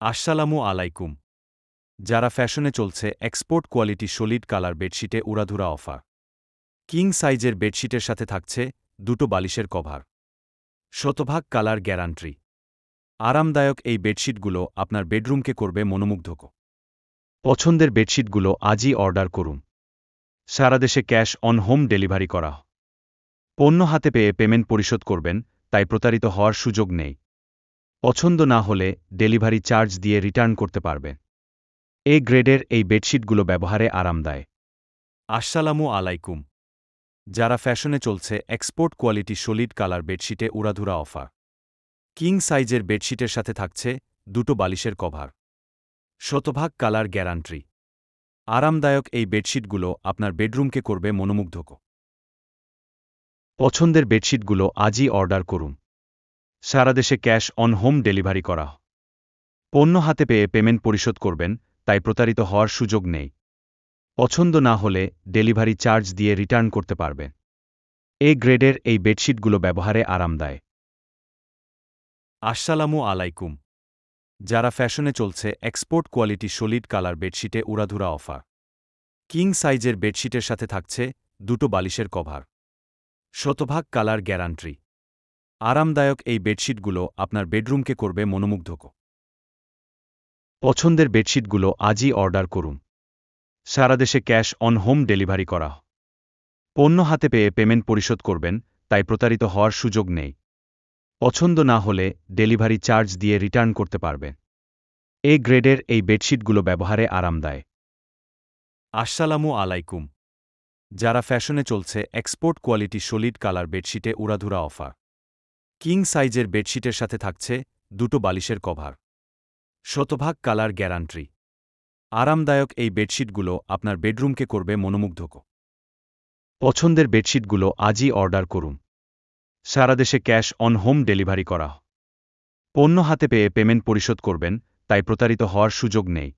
আসসালামু আলাইকুম। যারা ফ্যাশনে চলছে এক্সপোর্ট কোয়ালিটি সলিড কালার বেডশিটে উড়াধুরা অফার। কিং সাইজের বেডশিটের সাথে থাকছে দুটো বালিশের কভার, শতভাগ কালার গ্যারান্টি। আরামদায়ক এই বেডশিটগুলো আপনার বেডরুমকে করবে মনোমুগ্ধক। পছন্দের বেডশিটগুলো আজই অর্ডার করুন। সারা দেশে ক্যাশ অন হোম ডেলিভারি করা হয়। পণ্য হাতে পেয়ে পেমেন্ট পরিশোধ করবেন, তাই প্রতারিত হওয়ার সুযোগ নেই। পছন্দ না হলে ডেলিভারি চার্জ দিয়ে রিটার্ন করতে পারবেন। এ গ্রেডের এই বেডশিটগুলো ব্যবহারে আরামদায়ক। আসসালামু আলাইকুম। যারা ফ্যাশনে চলছে এক্সপোর্ট কোয়ালিটি সলিড কালার বেডশিটে উড়াধুরা অফার। কিং সাইজের বেডশিটের সাথে থাকছে দুটো বালিশের কভার, শতভাগ কালার গ্যারান্টি। আরামদায়ক এই বেডশিটগুলো আপনার বেডরুমকে করবে মনোমুগ্ধক। পছন্দের বেডশিটগুলো আজই অর্ডার করুন। সারা দেশে ক্যাশ অন হোম ডেলিভারি করা হয়। পণ্য হাতে পেয়ে পেমেন্ট পরিশোধ করবেন, তাই প্রতারিত হওয়ার সুযোগ নেই। পছন্দ না হলে ডেলিভারি চার্জ দিয়ে রিটার্ন করতে পারবেন। এ গ্রেডের এই বেডশিটগুলো ব্যবহারে আরামদায়ক। আসসালামু আলাইকুম। যারা ফ্যাশনে চলছে এক্সপোর্ট কোয়ালিটি সলিড কালার বেডশিটে উড়াধুরা অফার। কিং সাইজের বেডশিটের সাথে থাকছে দুটো বালিশের কভার, শতভাগ কালার গ্যারান্টি। আরামদায়ক এই বেডশিটগুলো আপনার বেডরুমকে করবে মনোমুগ্ধক। পছন্দের বেডশিটগুলো আজই অর্ডার করুন। সারা দেশে ক্যাশ অন হোম ডেলিভারি করা হয়। পণ্য হাতে পেয়ে পেমেন্ট পরিশোধ করবেন, তাই প্রতারিত হওয়ার সুযোগ নেই। পছন্দ না হলে ডেলিভারি চার্জ দিয়ে রিটার্ন করতে পারবেন। এ গ্রেডের এই বেডশিটগুলো ব্যবহারে আরামদায়ক। আসসালামু আলাইকুম। যারা ফ্যাশনে চলছে এক্সপোর্ট কোয়ালিটি সলিড কালার বেডশিটে উড়াধুরা অফার। কিং সাইজের বেডশিটের সাথে থাকছে দুটো বালিশের কভার, শতভাগ কালার গ্যারান্টি। আরামদায়ক এই বেডশিটগুলো আপনার বেডরুমকে করবে মনোমুগ্ধক। পছন্দের বেডশিটগুলো আজই অর্ডার করুন। সারা দেশে ক্যাশ অন হোম ডেলিভারি করা হয়। পণ্য হাতে পেয়ে পেমেন্ট পরিশোধ করবেন, তাই প্রতারিত হওয়ার সুযোগ নেই।